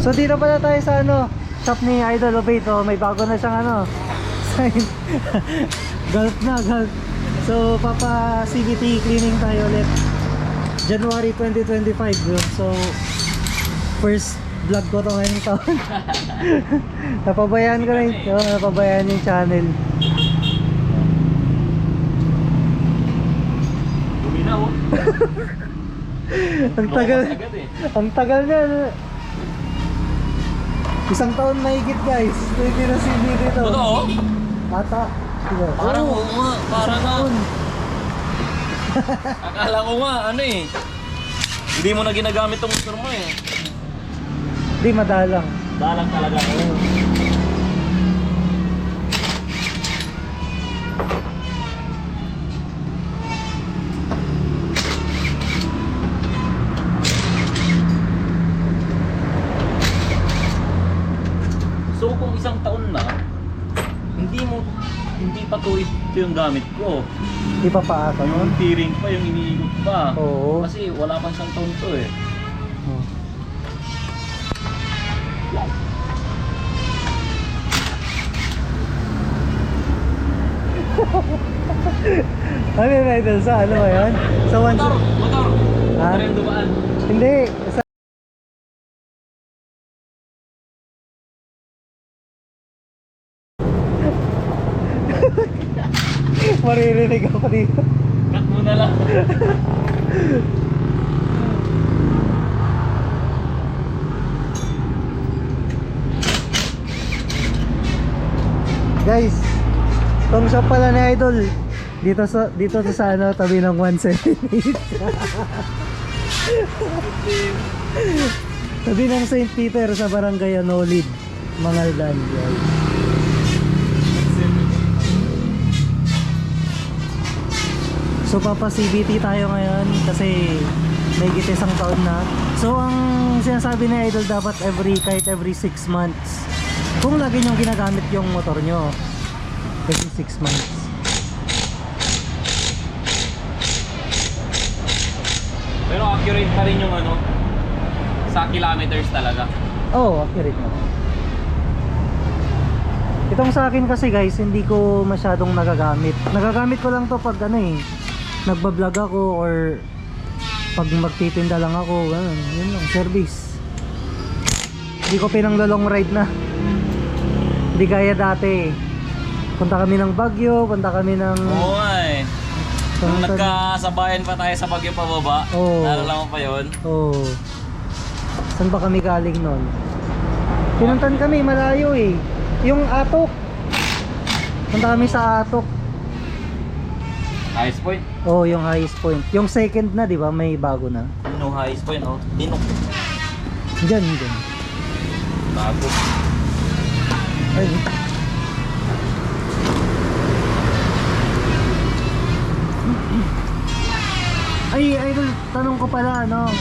So dito pala tayo sa ano, shop ni Idol Obate. Oh, may bago na siyang ano, sign. Golf na, golf. So papa CVT cleaning tayo ulit. January 2025 yun. So first vlog ko to ngayong taon. Napabayaan ko na yun. Napabayaan yung channel. Bumina oh. Ang tagal. Ang tagal niya. Isang taon mahigit guys. Hindi na CVT dito. Totoo? Ata. Diba? Parang Oo, nga, parang nga. taon. Akala ko nga, ano eh. Hindi mo na ginagamit tong motor mo eh. Hindi, madalang. Dalang talaga. So kung isang taon na, hindi pa to ito yung gamit ko. Di pa paaka no? Yung tiring pa, yung iniikot pa. Oo. Kasi wala pang isang taon to eh. Oh. Ano yun Idol? Sa ano ba yun? Sa one Motor! Motor! Ha? Motor yung dumaan. Hindi. Sa maririnig ako dito. Cut mo na lang. Guys, itong shop pala ni Idol dito to sa ano, tabi ng 178. Tabi ng St. Peter sa Barangay Anolid, Mangaldan, guys. So papa CVT tayo ngayon kasi may isang taon na. So ang sinasabi ni Idol dapat kahit every 6 months. Kung lagi nyo ginagamit yung motor nyo every 6 months. Pero accurate pa rin yung ano, sa kilometers talaga. Oo, accurate na. Itong sa akin kasi guys, hindi ko masyadong nagagamit. Nagagamit ko lang to pag ano eh, nagbablog ako or pag magtitinda lang ako, ganun, yun lang, service. Hindi ko pinang-long ride na. Hindi kaya dati. Punta kami ng Baguio, punta kami ng... Oo nga eh. Nung nagkasabayan pa tayo sa Baguio pababa, Oo. naalala mo pa yun? Oo. Saan ba kami galing nun? Pinuntan kami, malayo eh. Yung Atok. Punta kami sa Atok. Highest point? Oo, yung highest point. Yung second na, di ba? May bago na. No highest point, oh. Dinok. Diyan. Bago. Ay. Ay, Idol, tanong ko pala, ano?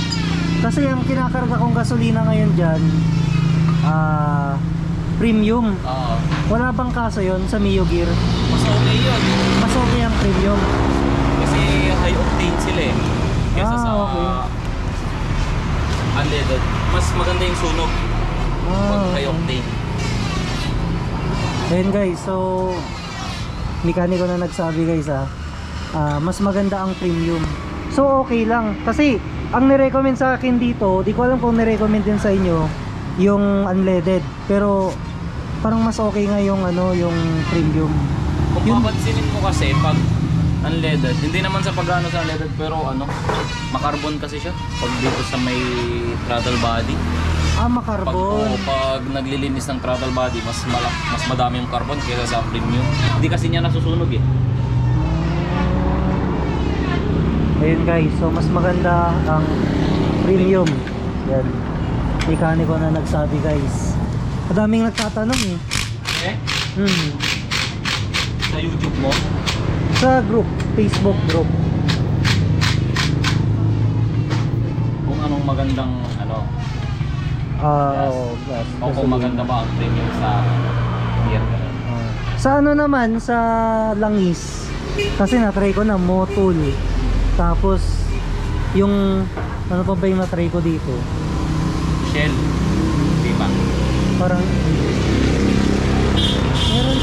Kasi ang kinakarga kong gasolina ngayon dyan, premium. Oo. Wala bang kaso yon sa Mio Gear? Mas okay yun. Mas okay ang premium. Kasi high octane sila eh. Kesa sa okay. unleaded. Mas maganda yung sunog pag high Okay. octane. Ayun guys, so mekaniko na nagsabi guys mas maganda ang premium. So okay lang kasi ang nirecommend sa akin dito, di ko alam kung nirecommend din sa inyo yung unleaded, pero parang mas okay nga yung ano, yung premium. Kung Yung- papansinin mo kasi pag unleaded, hindi naman sa pagano sa unleaded pero ano, makarbon kasi siya pag dito sa may throttle body. Makarbon. Pag naglilinis ng throttle body, mas madami yung carbon kaysa sa premium. Hindi kasi niya nasusunog eh. Ayun guys, so mas maganda ang premium. Yan. Mekaniko na nagsabi guys. Madaming nagtatanong eh. Eh? Sa YouTube mo? Sa group, Facebook group. Kung anong magandang ano, Oo, gas. o kung maganda ba ang premium sa gear. Sa ano naman, sa langis. Kasi na-try ko na Motul. Tapos yung ano pa ba yung na-try ko dito? Shell. Di ba? Parang meron,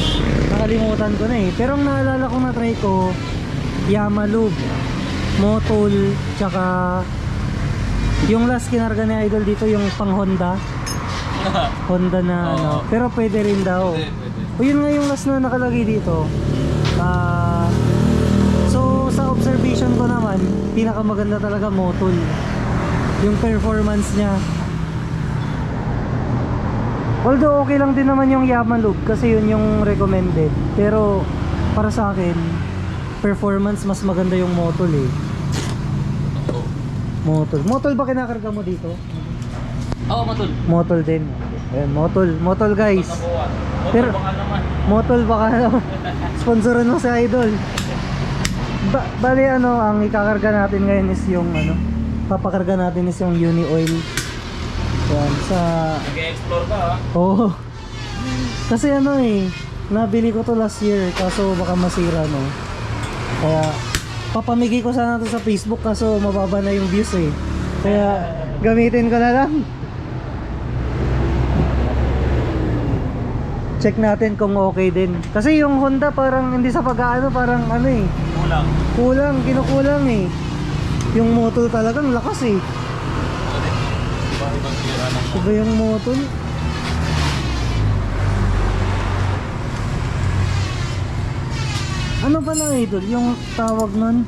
nakalimutan ko na eh. Pero ang naalala ko na try ko, Yamalube, Motol, tsaka yung last kinarga ni Idol dito yung pang Honda. Honda na ano. Pero pwede rin daw. Pwede. O yun nga yung last na nakalagay dito. So sa observation ko naman, pinakamaganda talaga Motol. Yung performance niya. Although okay lang din naman yung Yamalube kasi yun yung recommended. Pero para sa akin, performance mas maganda yung Motol eh. Motol ba kinakarga mo dito? Oo, Motol. Motol din. Ayan, Motol guys. Pero Pero- baka naman. Motol baka naman. Sponsoran mo si Idol. Bali ano, ang ikakarga natin ngayon is yung ano, papakarga natin is yung Uni Oil. Yan, sa... Nag-explore ka ha? Oo. Kasi ano eh, nabili ko to last year kaso baka masira no. Kaya papamigay ko sana to sa Facebook kaso mababa na yung views eh. Kaya gamitin ko na lang. Check natin kung okay din. Kasi yung Honda parang hindi sa pag-aano, parang ano eh. Kulang. Kinukulang eh. Yung Motol talagang lakas eh. Ibang tira ng Iba yung Motol. Ano ba na Idol? Yung tawag nun?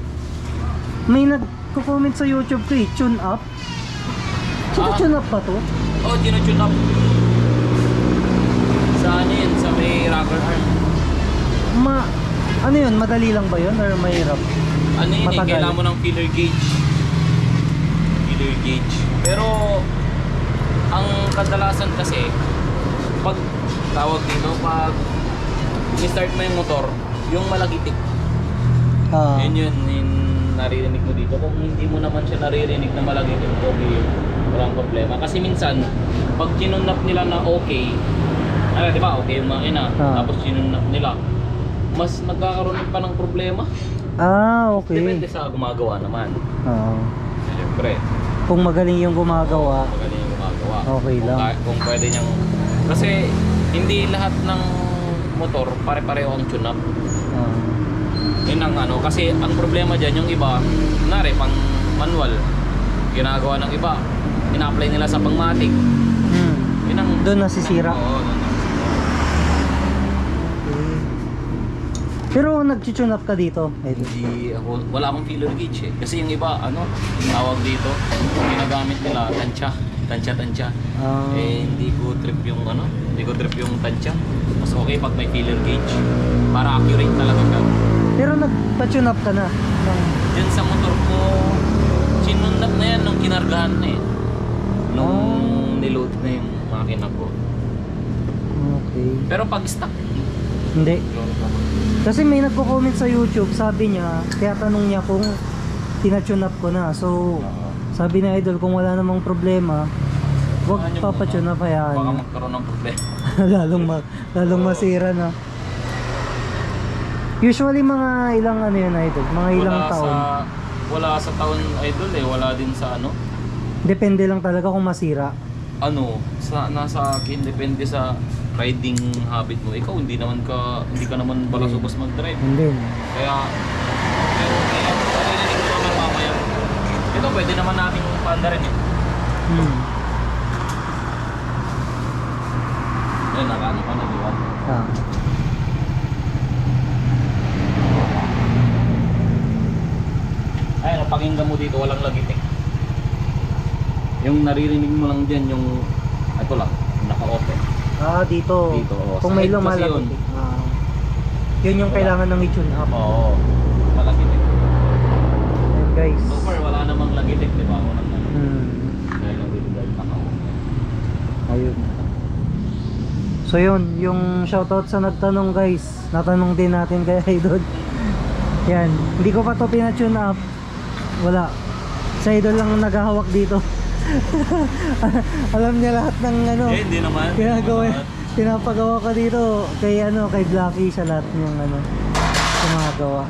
May nagko-comment sa YouTube ko eh, tune up. Tune up ba to? Oh, tinutune up. Sa ano yun? Sa may rubber arm. Ano yun? Madali lang ba yun? Or mahirap? Ano yun Matagal. kailangan mo ng filler gauge. Filler gauge. Pero, ang kadalasan kasi, pag tawag dito, pag i-start mo yung motor, yung malagitik. Yun yung naririnig mo dito. Kung hindi mo naman siya naririnig na malagitik, okay yun. Walang problema. Kasi minsan, pag kinunap nila na okay, di ba, okay yung makina, tapos kinunap nila, mas nagkakaroon pa ng problema. Okay. Depende sa gumagawa naman. Oo. Siyempre, Kung magaling yung gumagawa, magaling yung gumagawa. Okay lang. Kung pwede niyang... Kasi hindi lahat ng motor pare-pareho ang tune-up. Yun ang ano. Kasi ang problema dyan, yung iba, kunwari, pang manual, ginagawa ng iba, ina-apply nila sa pang-matic. Yun ang... Doon nasisira. Oo, doon nasisira. Pero nag-tune up ka dito, Idol? Hindi ako, wala akong filler gauge eh. Kasi yung iba, ano, tawag dito, ginagamit nila, tansya. Hindi ko trip yung ano, hindi ko trip yung tansya. Mas okay pag may filler gauge. Para accurate talaga ka. Pero nagpa-tune up ka na? Diyan sa motor ko, sinundat na yan nung kinargahan na eh. Nung niload na yung makina ko. Okay. Pero pag stock, Hindi. Kasi may nagko-comment sa YouTube, sabi niya, kaya tanong niya kung tina-tune up ko na. So, sabi ni Idol, kung wala namang problema, huwag papatune up, hayaan. baka magkaroon ng problema. lalong masira na. Usually mga ilang ano yun, Idol? Mga ilang taon? Wala sa taon, Idol eh. Wala din sa ano. Depende lang talaga kung masira. Nasa akin, depende sa riding habit mo. Ikaw hindi ka naman pala subos mag-drive. Hindi. Kaya maririnig ko naman mamaya. Ito pwede naman natin paanda rin eh. Ayun, nakaano ka na, di ba? Ayun, pakinggan mo dito, walang lagitik. Yung naririnig mo lang dyan, yung ito lang, naka-open. Dito. Oo. Kung Sa may head kasi lumalagay. Yun yung kailangan ng i-tune up. Oo, malagitik. Ayan, guys. So far, wala namang lagitik, di ba? Walang Hmm. dahil lang dito dahil naka-open. Ayun. So yun, yung shoutout sa nagtanong guys. Natanong din natin kay Idol. Yan, hindi ko pa to pina-tune up. Wala. Sa Idol lang naghahawak dito. Alam niya lahat ng ano. Hindi naman. Ginagawa, pinapagawa ka dito kay ano, kay Blacky sa lahat ng ano gumagawa.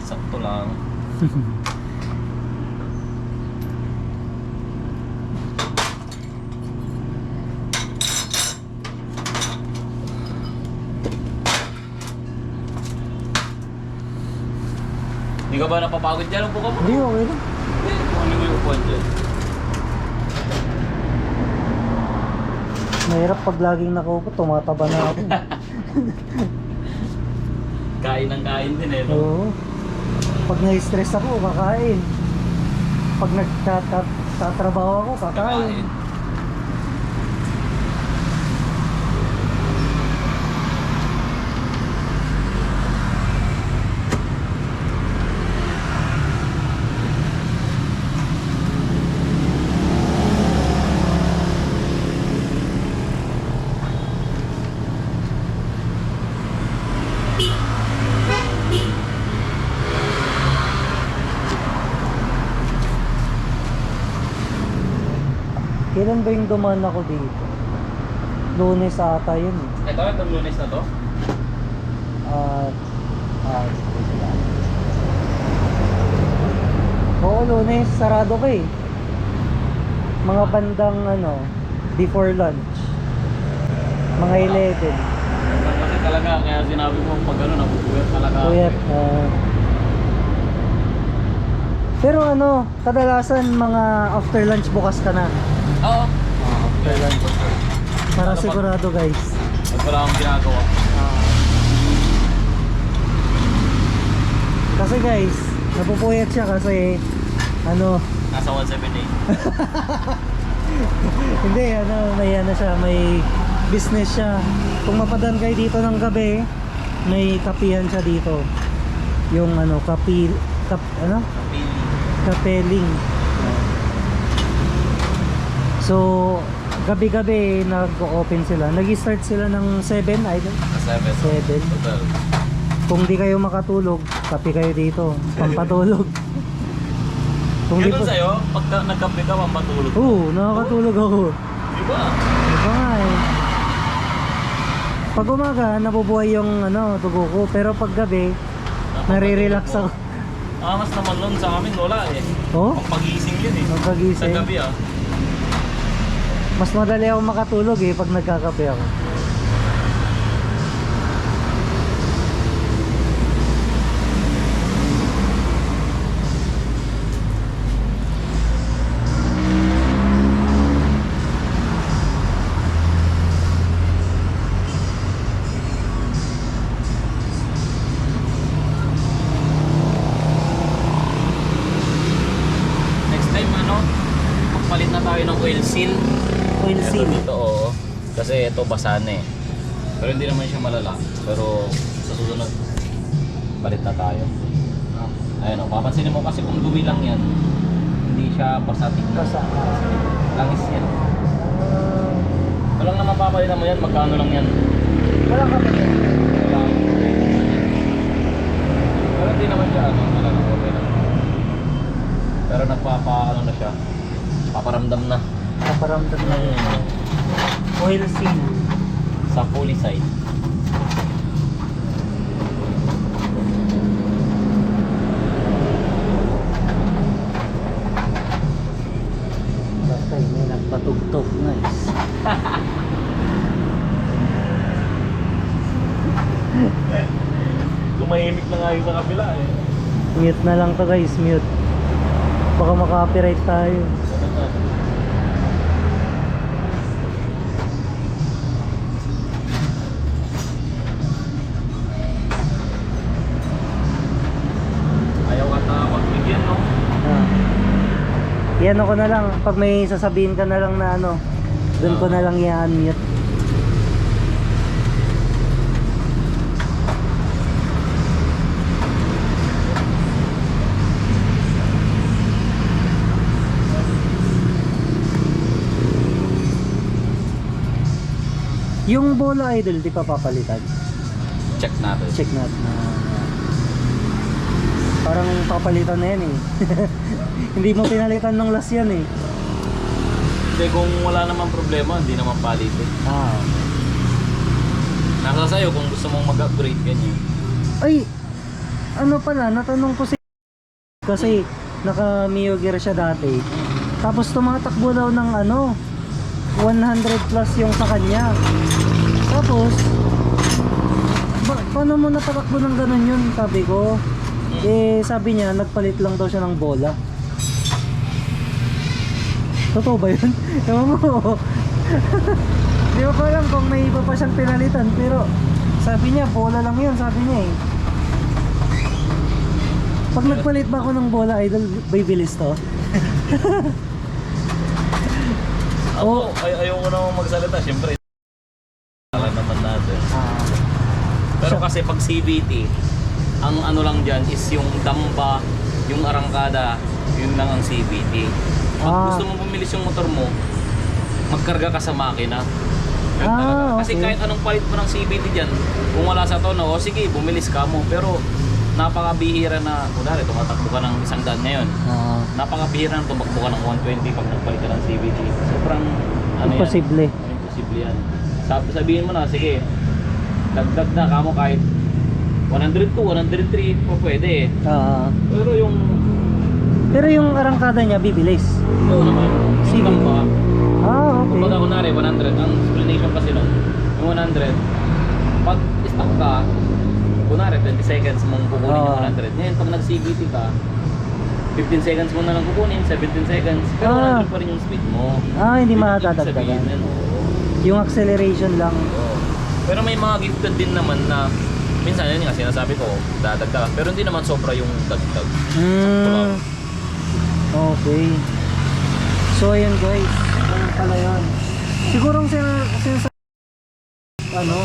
Sakto lang. Hindi ka ba napapagod dyan? Upo ka mo. Hindi, okay lang. Hindi, kung ano yung upuan dyan. Mahirap pag laging nakaupo, tumataba na ako. Kain ng kain din eh. No? Oo. Pag na-stress ako, kakain. Pag nagtatrabaho ako, kakain. Kailan ba yung dumaan ako dito? Lunes ata yun eh. Itong Lunes na to? Oo, Lunes, sarado ka eh. Mga bandang before lunch. Mga 11. Kasi talaga, kaya sinabi mo pag nabubuyat talaga. Puyat. Pero kadalasan mga after lunch bukas ka na. Oo. After lunch. Para Ano sigurado guys. Wala akong ginagawa. Kasi guys, napupuyat siya kasi Nasa 178. hindi, may business siya. Kung mapadaan kayo dito ng gabi, may kapihan siya dito. Yung kapeling. So, gabi-gabi nag-open sila. Nag-start sila ng 7, idol. 7. Total. Kung di kayo makatulog, kape kayo dito. Pampatulog. Kung di Ganun po... sa'yo, pagka nagkape ka, mamatulog. Oo, nakakatulog ako. Diba? Diba nga eh. Pag umaga, nabubuhay yung dugo ko. Pero pag gabi, nare-relax ako. Angas naman nun sa amin, wala eh. Oh? Ang pagising yun eh. Ang pagising. Sa gabi ah. Mas madali ako makatulog eh pag nagkakape ako. Next time magpalit na tayo ng oil seal. Oil Ito seal. dito oo. Kasi ito basa na eh. Pero hindi naman siya malala. Pero sa susunod, palit na tayo. Ayun papansinin mo kasi kung dumi lang yan, hindi siya basatik na. Basa. Langis yan. Walang naman papalitan mo yan, magkano lang yan. Wala ka pa din. Wala. Pero hindi naman siya malala. Okay lang. Pero na siya. Paparamdam na. Kaparamdam na yun. Oil seal. Sa pulley side. Basta may nagpatugtog. Nice. Tumahimik na nga yung sa kabila eh. Mute na lang to guys, mute. Baka maka-copyright tayo. Ayaw ka tawag bigyan no? Yan ako na lang. Pag may sasabihin ka na lang na doon ko na lang i-unmute. Yung bola idol, di pa papalitan. Check natin. Check natin. Parang papalitan na yan eh. Hindi mo pinalitan ng last yan eh. Hindi, kung wala naman problema, hindi naman palitin. Okay. Nasa sa'yo kung gusto mong mag-upgrade ganyan. Ay, pala, natanong ko kasi naka Mio Gear siya dati. Tapos tumatakbo daw ng 100 plus yung sa kanya. Tapos paano mo napatakbo ng ganun yun? Sabi ko, Eh sabi niya nagpalit lang daw siya ng bola. Totoo ba yun? Ewan mo. Di ko alam kung may iba pa siyang pinalitan, pero sabi niya bola lang yun, sabi niya eh. Pag nagpalit ba ako ng bola, idol, bibilis to? Ako, ayaw ko naman magsalita, syempre. Alam naman natin. Pero kasi pag CVT, ang ano lang dyan is yung damba, yung arangkada, yun lang ang CVT. Pag gusto mo bumilis yung motor mo, magkarga ka sa makina. Yun talaga. Kasi okay. kahit anong palit mo ng CVT dyan, kung wala sa tono, o sige, bumilis ka mo. Pero napakabihira na, kunwari, tumatakbo ka ng 100 ngayon. Napakabihira na tumakbo ka ng 120 pag nagpalit ka ng CVT. Sobrang, ano imposible. yan? Imposible yan. Sabihin mo na, sige, dagdag na kamo kahit 102, 103 po pwede. Pero yung arangkada niya bibilis. Oo naman. Sige. Yung damba, Okay. kumbaga kunwari 100, ang explanation kasi nun, yung 100, pag stop ka, kunwari 20 seconds mong kukunin yung 100. Ngayon pag nag-CVT ka, 15 seconds mo na lang kukunin, 17 seconds, pero 100 pa rin yung speed mo. Hindi Ibig madadagdagan. sabihin nun, oo. Yung acceleration lang. Oo. Pero may mga gifted din naman na minsan yun nga sinasabi ko, dadagdag. Pero hindi naman sobra yung dagdag. Sakto lang. Okay. So ayun guys, ano pala yun. Siguro ang ano,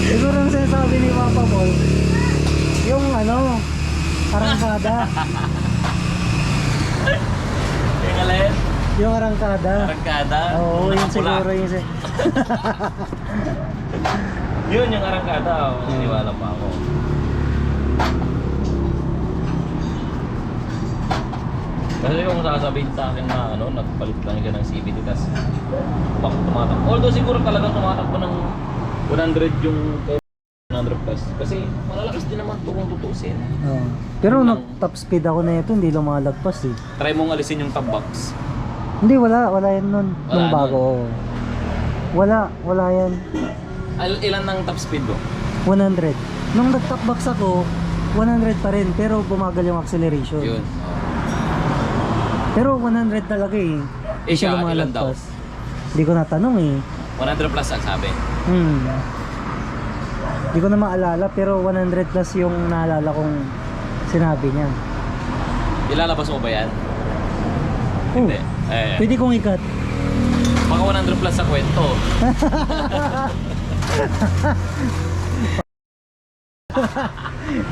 siguro ang sinasabi ni Papa Ball, yung ano, arangkada. Yung alin? Yung arangkada. Arangkada? Oo, yun Nakapula. siguro yung Yun yung arangkada. Naniwala pa ako. Kasi yung sasabihin sa akin na ano, nagpalit lang siya ng CVT tas tumatakbo. Although siguro talagang tumatakbo ng 100 yung 100 plus. Kasi malalakas din naman ito kung tutusin. Pero nag top speed ako na ito, hindi lumalagpas eh. Try mong alisin yung top box. Hindi, wala yan nun. Wala Nung bago. Wala yan. Ilan ng top speed mo? 100. Nung nag-top box ako, 100 pa rin, pero bumagal yung acceleration. Yun. Pero 100 talaga eh. Eh siya, ilan daw? Hindi ko natanong eh. 100 plus ang sabi. Hindi ko na maalala, pero 100 plus yung naalala kong sinabi niya. Ilalabas mo ba yan? Oh, Hindi. pwede kong ikat. Baka 100 plus sa kwento.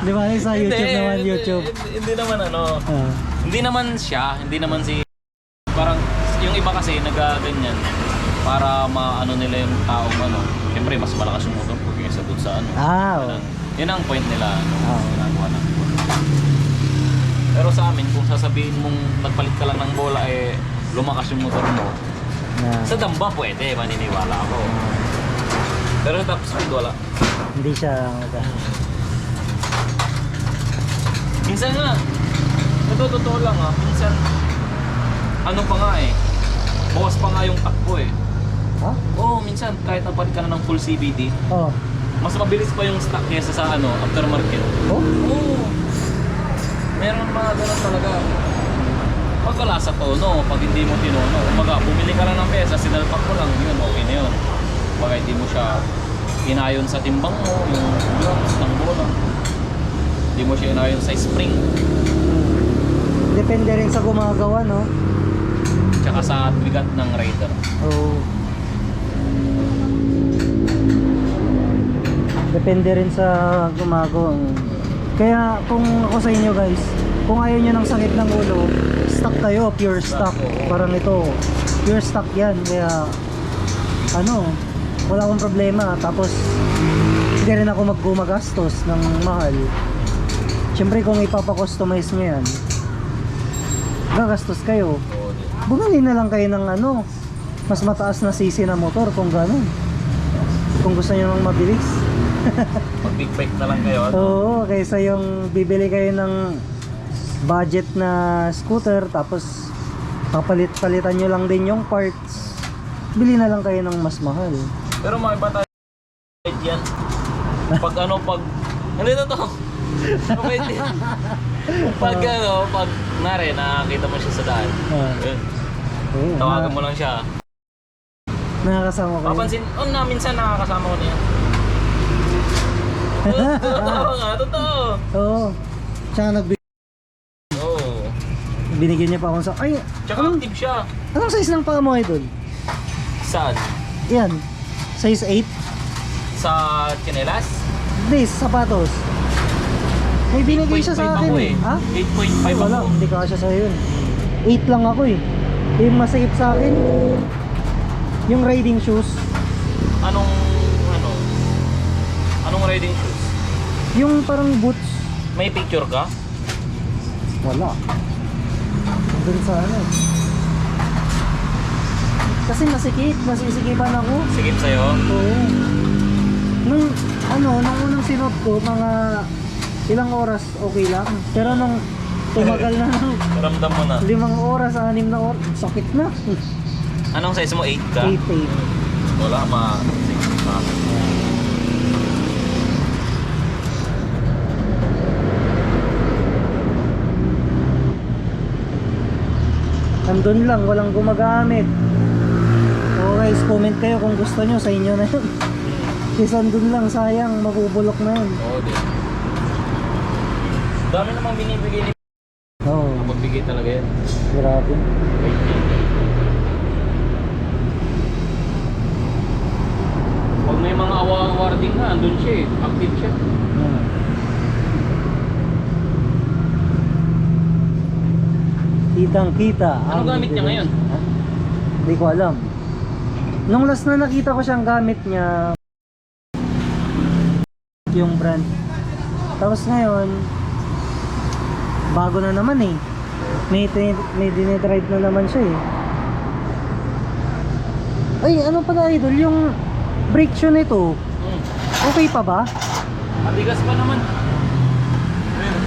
Di ba sa YouTube naman, YouTube. Hindi naman ano. Hindi naman siya, hindi naman si parang yung iba kasi nagaganyan para maano nila yung taong ano. Siyempre mas malakas yung motor ko kaysa doon sa ano. Yun ang point nila ginagawa na. Pero sa amin kung sasabihin mong nagpalit ka lang ng bola eh lumakas yung motor mo. Sa damba pwede, maniniwala ako. Pero sa top speed wala. Hindi siya Minsan nga, ito totoo lang minsan, ano pa nga bawas pa nga yung takbo Oo, minsan kahit napalit ka na ng full CVT, mas mabilis pa yung stock kesa sa aftermarket. Oo. Meron mga ganun talaga. Pag wala sa tono, pag hindi mo tinono, umaga, bumili ka lang ng pesa, sinalpak mo lang, yun, okay na yun. Baka hindi mo siya inayon sa timbang mo, yung grams ng bola. Hindi mo siya inayon sa spring. Depende rin sa gumagawa, no? Tsaka sa bigat ng rider. Depende rin sa gumagawa. Kaya kung ako sa inyo guys, kung ayaw nyo ng sakit ng ulo, stock kayo, pure stock. Parang ito, pure stock yan. Kaya wala akong problema. Tapos hindi rin ako maggumagastos ng mahal. Siyempre kung ipapa-customize nyo yan, gagastos kayo. Bumili na lang kayo ng mas mataas na cc na motor kung gano'n. Kung gusto nyo nang mabilis. Pag big bike na lang kayo. Oo, kaysa yung bibili kayo ng budget na scooter tapos palitan nyo lang din yung parts. Bili na lang kayo ng mas mahal. Pero mga iba tayo yan. Pag ano, pag... Ano ito to? Mabait yan. Pag ano, pag nare, nakakita mo siya sa daan. Yun. Oo, Tawagan mo lang siya. nakakasama ko yun. Papansin, minsan nakakasama ko na yan. Totoo nga, totoo. Oo. Tsaka Oo. binigyan niya pa akong sa... Ay! Tsaka active siya. Anong size ng paa mo, idol? Saan? Yan. Size 8? Sa chinelas? Hindi, sa sapatos. May binigay siya sa 8.5 akin ako eh. Ha? 8.5 Ay, wala. ako. Hindi kasya sa yun. 8 lang ako eh. Yung masakit sa akin. Yung riding shoes. Anong riding shoes? Yung parang boots. May picture ka? Wala. Doon sa ano. Kasi masikip. Masisikipan ako. Sikip sa'yo? Oo. Nung unang sinot ko, mga ilang oras okay lang. Pero nung tumagal na ng Ramdam mo na. 5 oras, 6 na oras, sakit na. Anong size mo? 8 ka? 8. Wala, Nandun lang, walang gumagamit. So guys, comment kayo kung gusto nyo, sa inyo na yun. Kasi nandun lang, sayang, mabubulok na yun. Oo din. Dami namang binibigay ni Oo, magbigay talaga yan. grabe. Pag may mga awarding na, andun siya eh. Active siya. Yan. Kitang kita. Anong gamit niya ngayon? Ha? Hindi ko alam. Nung last na nakita ko siyang gamit niya, yung brand. Tapos ngayon, bago na naman eh. May dinidrive na naman siya eh. Ay, ano pala idol, yung brake shoe nito, okay pa ba? Matigas pa naman. Ayun.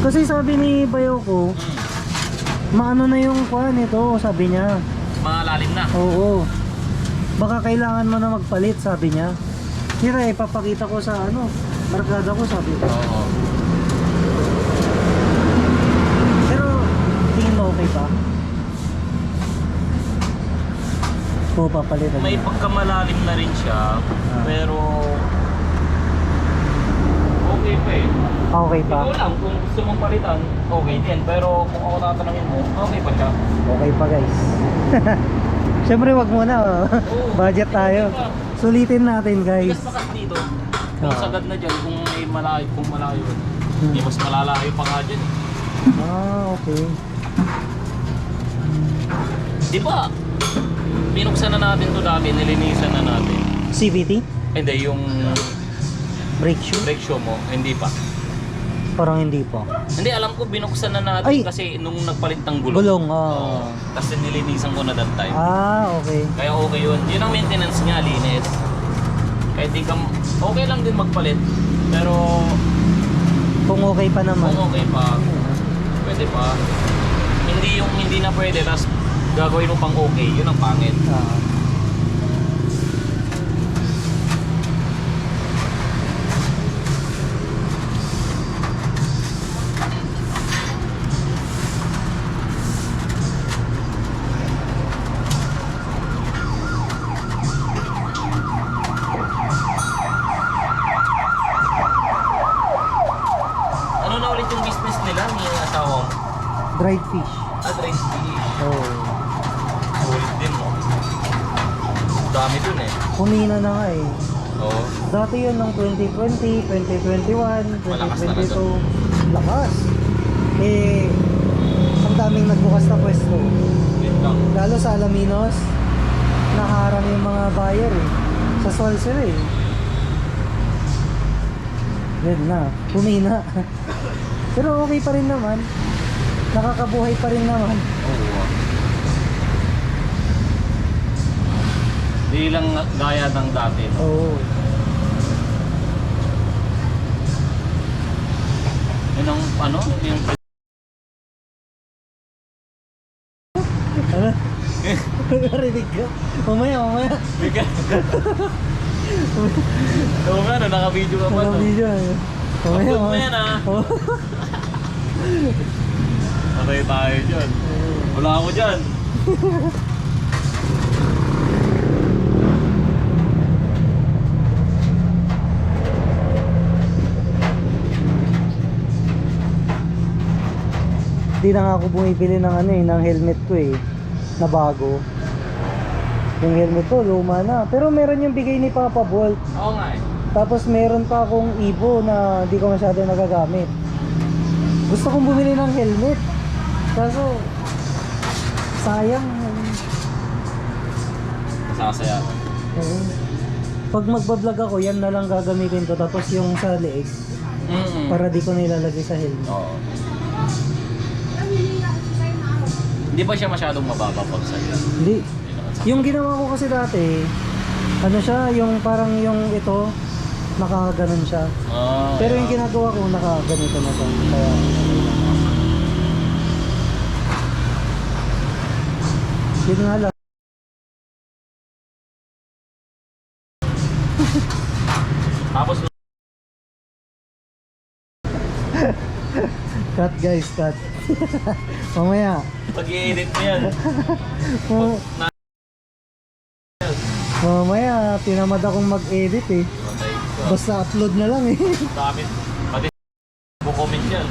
Kasi sabi ni Bayo ko, maano na yung kuha nito, sabi niya. Malalim na. Oo. Baka kailangan mo na magpalit, sabi niya. Tira, ipapakita ko sa barkada ko, sabi ko. Oo. Pero, tingin mo okay pa? Oo, papalitan. May pagkamalalim na rin siya, pero okay pa eh. Okay pa? Ikaw lang, kung gusto mong palitan, okay din. Pero kung ako tatanungin mo, okay pa siya. Okay pa guys. Siyempre wag muna budget tayo. Sulitin natin guys. Bigas pa kasi dito. Kung Oo. sagad na dyan, kung may malayo, hindi mas malalayo pa nga dyan. Okay. Di ba? Binuksan na natin to dami, nilinisan na natin. CVT? Hindi, yung Brake shoe? brake shoe mo, hindi pa. Parang hindi pa. Hindi, alam ko binuksan na natin Ay! kasi nung nagpalit ng gulong. Gulong, Oo. Kasi nilinisan ko na that time. Okay. Kaya okay yun. Yun ang maintenance niya, linis. Kahit di ka, okay lang din magpalit. Pero Kung okay pa naman. kung okay pa, pwede pa. Hindi yung hindi na pwede, tapos gagawin mo pang okay, yun ang pangit. Ano na ulit yung business nila ni asawa mo? Dried fish. Dried fish. Oo. Ulit din mo. Dami dun eh. Humina na nga eh. Oo. Dati yun ng 2020, 2021, Malakas na 2022. Lakas. Eh, ang daming nagbukas na pwesto. Yun lang. Lalo sa Alaminos, nakaharang yung mga buyer eh. Sa Sol sila eh. Yan na, humina. Pero okay pa rin naman. Nakakabuhay pa rin naman. Oo. Di lang gaya ng dati. No? Oo. Yun ang ano? Yung... Ano? Narinig ka? Mamaya. Oo nga, no, naka-video ka pa Ano to. video eh. Upload mo yan, ah. Oh. Patay tayo dyan. Wala ako dyan. Hindi na nga ako bumibili ng ano eh, ng helmet ko eh, na bago. Yung helmet ko, luma na. Pero meron yung bigay ni Papa Bolt. Oo nga eh. Tapos meron pa akong Evo na hindi ko masyado nagagamit. Gusto kong bumili ng helmet. Kaso, sayang. Sasaya. Oo. Pag magbablog ako, yan na lang gagamitin ko. Tapos yung sa leeg, para di ko nilalagay sa helmet. Oo. Hindi ba siya masyadong mababa pag sa'yo? Hindi. Yung ginawa ko kasi dati, ano siya, yung parang yung ito, nakaganon siya. Pero yung ginagawa ko, nakaganito na siya. Kaya, yun nga lang. Tapos, Cut guys, cut. Mamaya. pag-i-edit mo yan. Oh, mamaya, tinamad akong mag-edit eh. Patay ka. Basta upload na lang eh. Dami. Pati mo comment yan.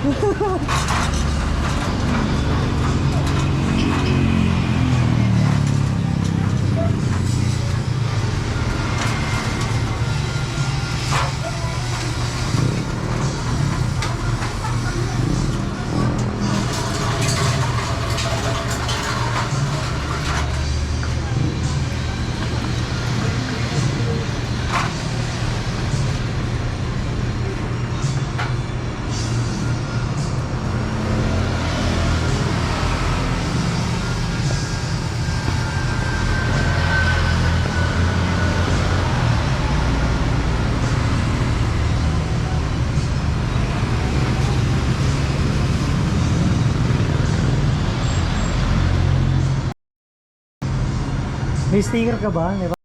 May sticker ka ba? May ba?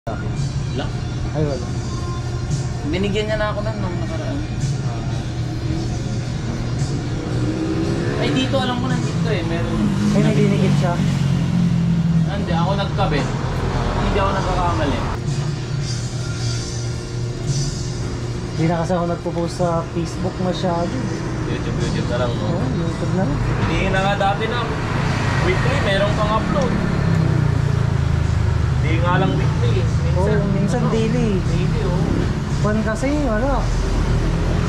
Wala. Ay wala. Binigyan niya na ako nun nung nakaraan. Ay, dito alam ko nandito eh. Meron. Ay may dinigit siya. Hindi, ako nagkabit. Hindi ako nagkakamali. Hindi na kasi ako nagpo-post sa Facebook masyado. YouTube na lang, no? Oo, YouTube na lang. Hindi na nga dati na weekly, meron kang upload. Hindi nga lang weekly. Oo, minsan daily. Daily, oh. Pan kasi, wala.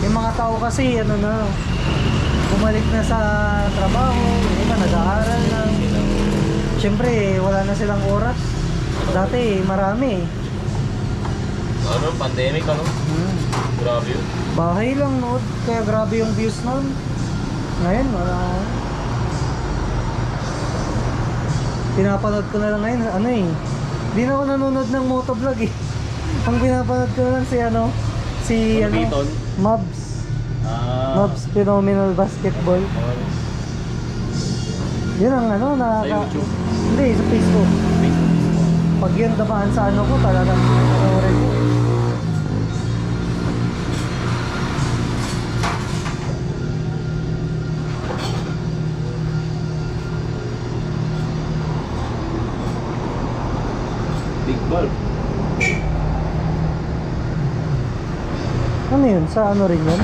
Yung mga tao kasi, ano na, bumalik na sa trabaho, yung iba nag-aaral na. Siyempre, wala na silang oras. Dati, marami. Ano, pandemic, ano? Grabe yun. Bahay lang, no? Kaya grabe yung views nun. Ngayon, wala. Pinapanood ko na lang ngayon, ano eh. Hindi na ako nanonood ng motovlog eh. Ang pinapanood ko na lang si ano, si ano, Biton? Mavs. Mavs Phenomenal Basketball. Yun ang ano, Sa YouTube? Hindi, sa Facebook. Pag yun damaan sa ano ko, talagang panoorin ko. Big bulb. Ano yun? Sa ano rin yun?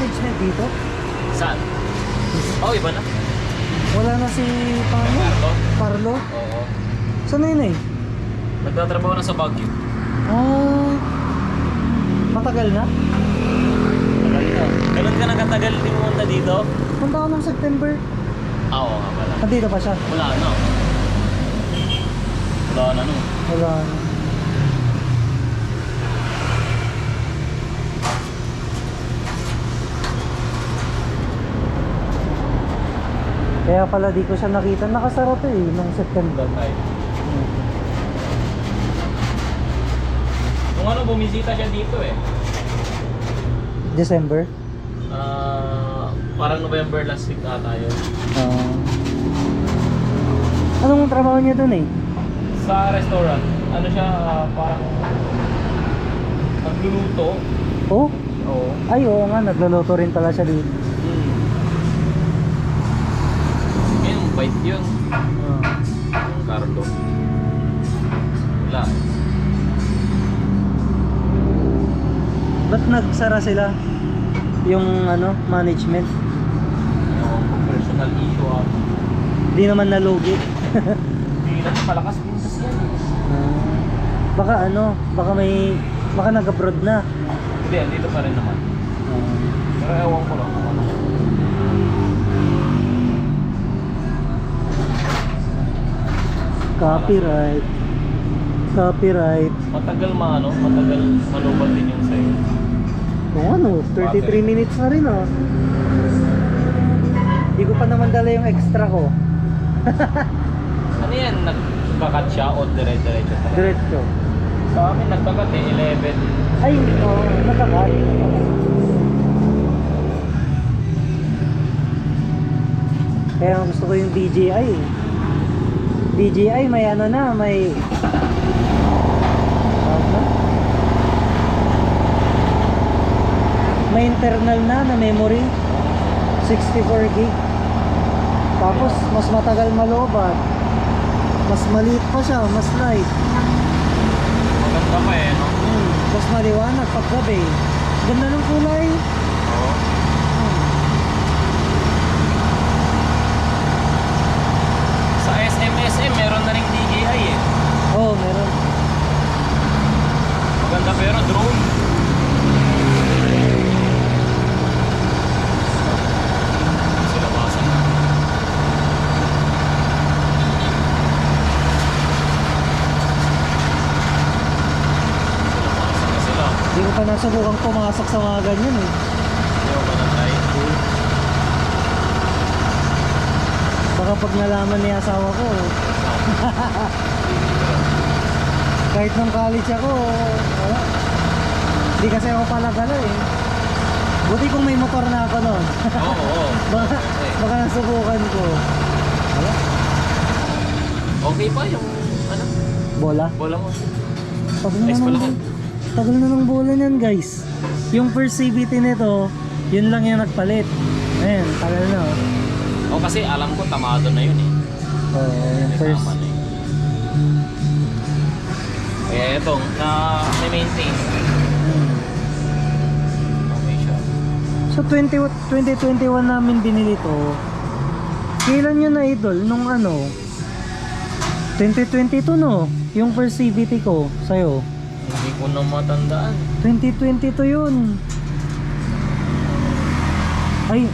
management dito? Saan? Oh, iba na. Wala na si paano? Carlo? Carlo? Oo. Saan na yun eh? Nagtatrabaho na sa Baguio. Ah, matagal na? Tagal na. Ganun ka nakatagal din pumunta dito? Punta ako ng September. Ah, oo nga pala. Nandito pa siya? Wala na. Wala na no. Wala na. Kaya pala di ko siya nakita. Nakasara to eh, nung September. Ay. Kung ano, bumisita siya dito eh. December? Parang November last week ata yun. Anong trabaho niya dun eh? Sa restaurant, ano siya, parang nagluluto. Oh? Oo. Ay, oo nga, nagluluto rin pala siya dito. Yung bite yun. Yung Carlo. Wala. Ba't nagsara sila? Yung ano, management? Yung personal issue ah. Di naman nalugi. Hindi na malakas business yan eh. Baka ano, baka nag-abroad na. Hindi, andito pa rin naman. Pero ewan ko lang kung ano. Copyright. Matagal malubat din yung sa'yo. Kung ano, 33 minutes na rin oh. Di ko pa naman dala yung extra ko. Ano yan? Nagkakat siya o dire-diretso talaga? Diretso. Sa amin nagkakat eh, 11. Ay, oh, nakakat. Kaya gusto ko yung DJI eh. DJI may ano na, may may internal na memory 64 gig. Tapos mas matagal maloobat. Mas maliit pa siya, mas light. Maganda pa eh, no? Mas maliwanag pag gabi. Ganda ng kulay. Oo. Sa SM meron na ring DJI eh. Oh, meron. Maganda pero drone. Sila basan. Sila basan na sila. Hindi ko pa nasubukang pumasok sa mga ganyan eh. Hindi ko ba na-try? Baka pag nalaman ni asawa ko, kahit nung college ako, wala. Hindi kasi ako palagala eh. Buti kung may motor na ako noon. Oo. Baka nasubukan ko. Wala. Okay pa yung ano? Bola. Bola mo. Tagal na Ice pala ka. tagal na ng bola niyan guys. Yung first CVT nito, yun lang yung nagpalit. Ayan, tagal na oh. O kasi alam ko tamado na yun eh. Yung May first. tama na yun. Kaya ito, na maintain. Okay siya. So 2021 namin binili to. Kailan yun na idol? Nung ano? 2022 no? Yung first CVT ko sa'yo. Hindi ko na matandaan. 2022 yun. Ay,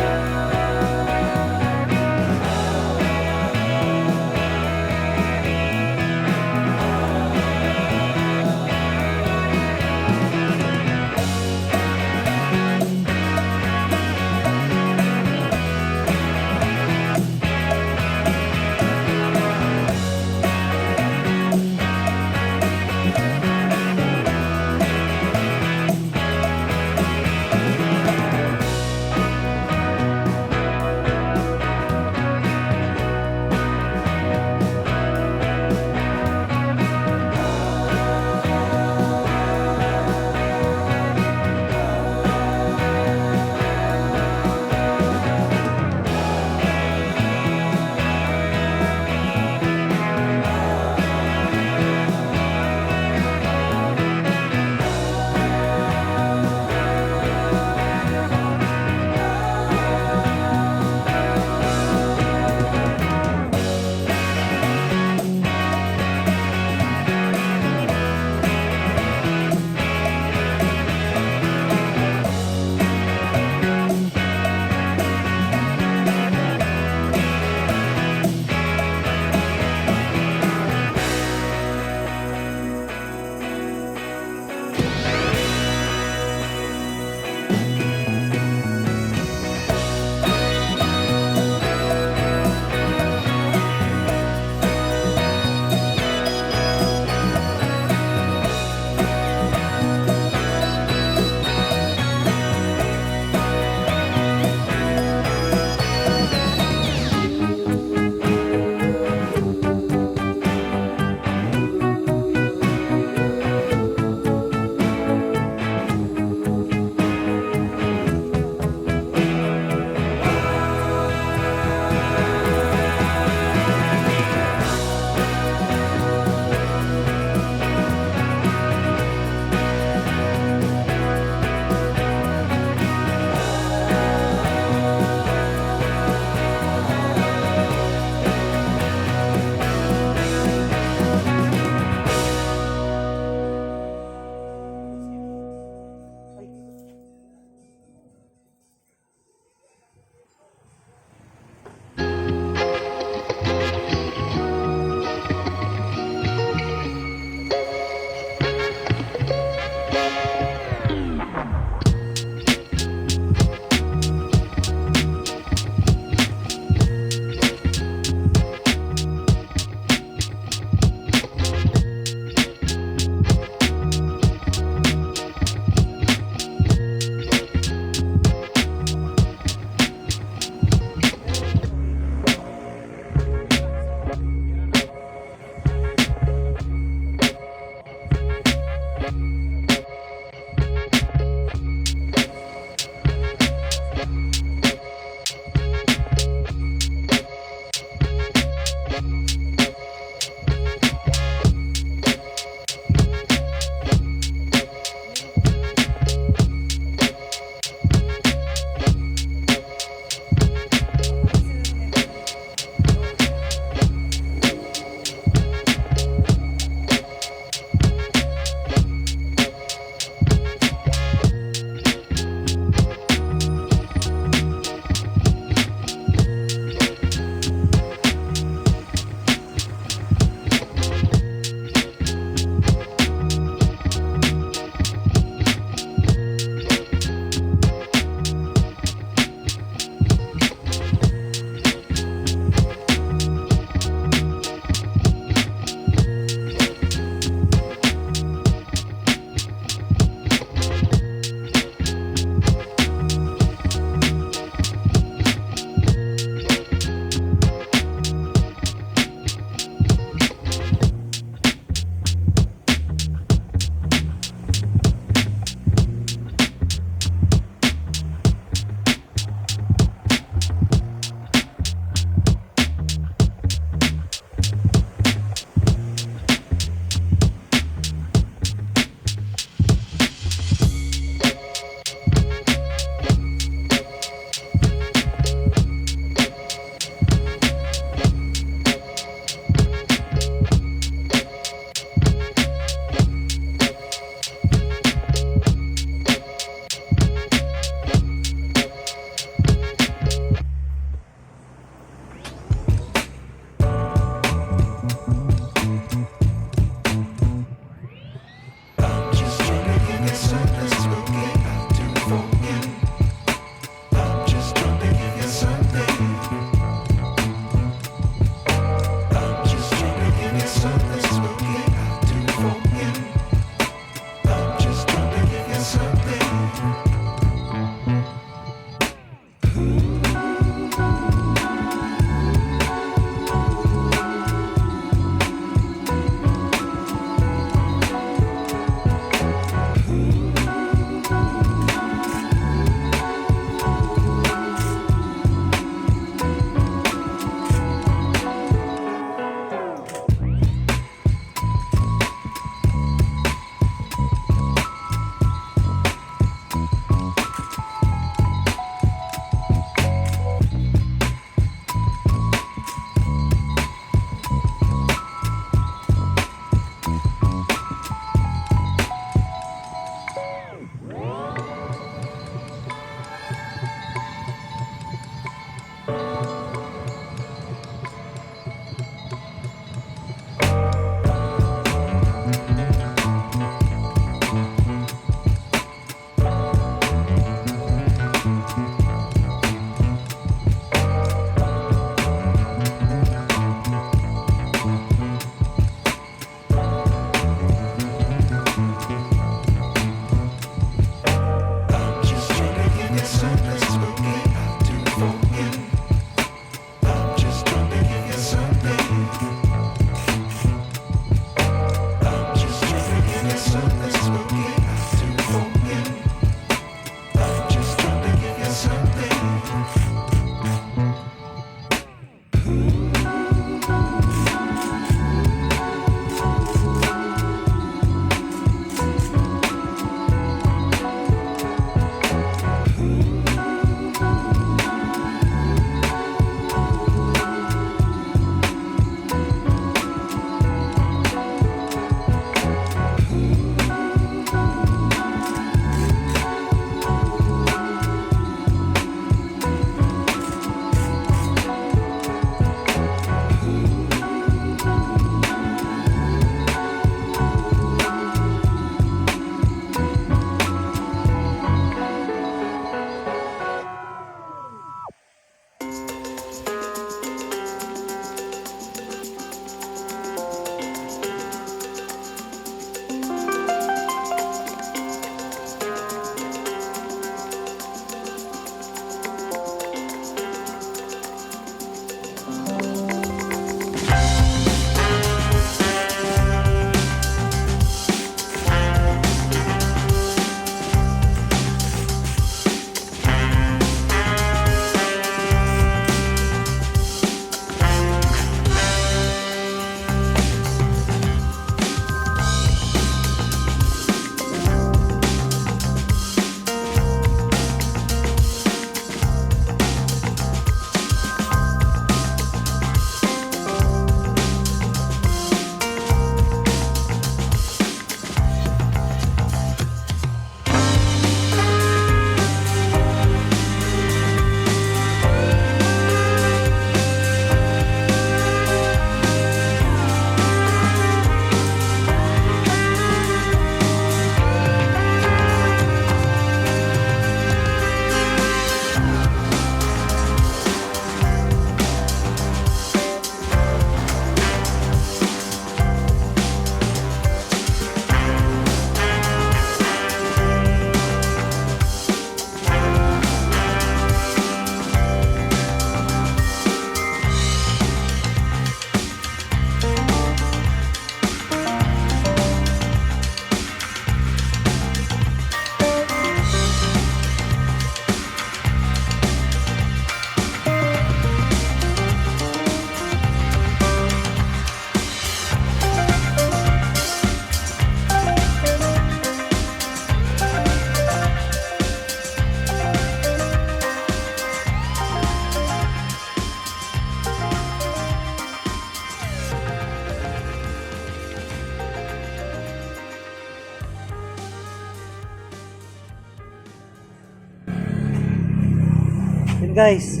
Yun guys.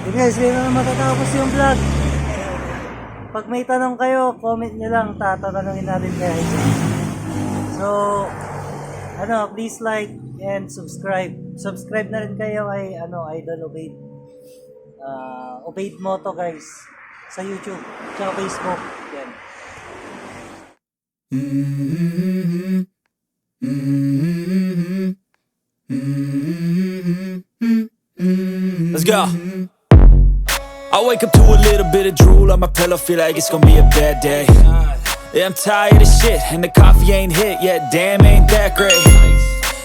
Yun guys, hindi na matatapos yung vlog. Pag may tanong kayo, comment nyo lang, tatanungin natin guys. So, please like and subscribe. Subscribe na rin kayo kay Idol Obaid. Obaid Moto guys. Sa YouTube, tsaka Facebook. Yan. Let's go. I wake up to a little bit of drool on my pillow, feel like it's gonna be a bad day. Yeah, I'm tired of shit, and the coffee ain't hit yet, damn, ain't that great.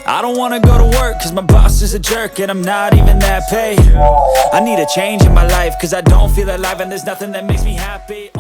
I don't wanna go to work, cause my boss is a jerk, and I'm not even that paid. I need a change in my life, cause I don't feel alive, and there's nothing that makes me happy.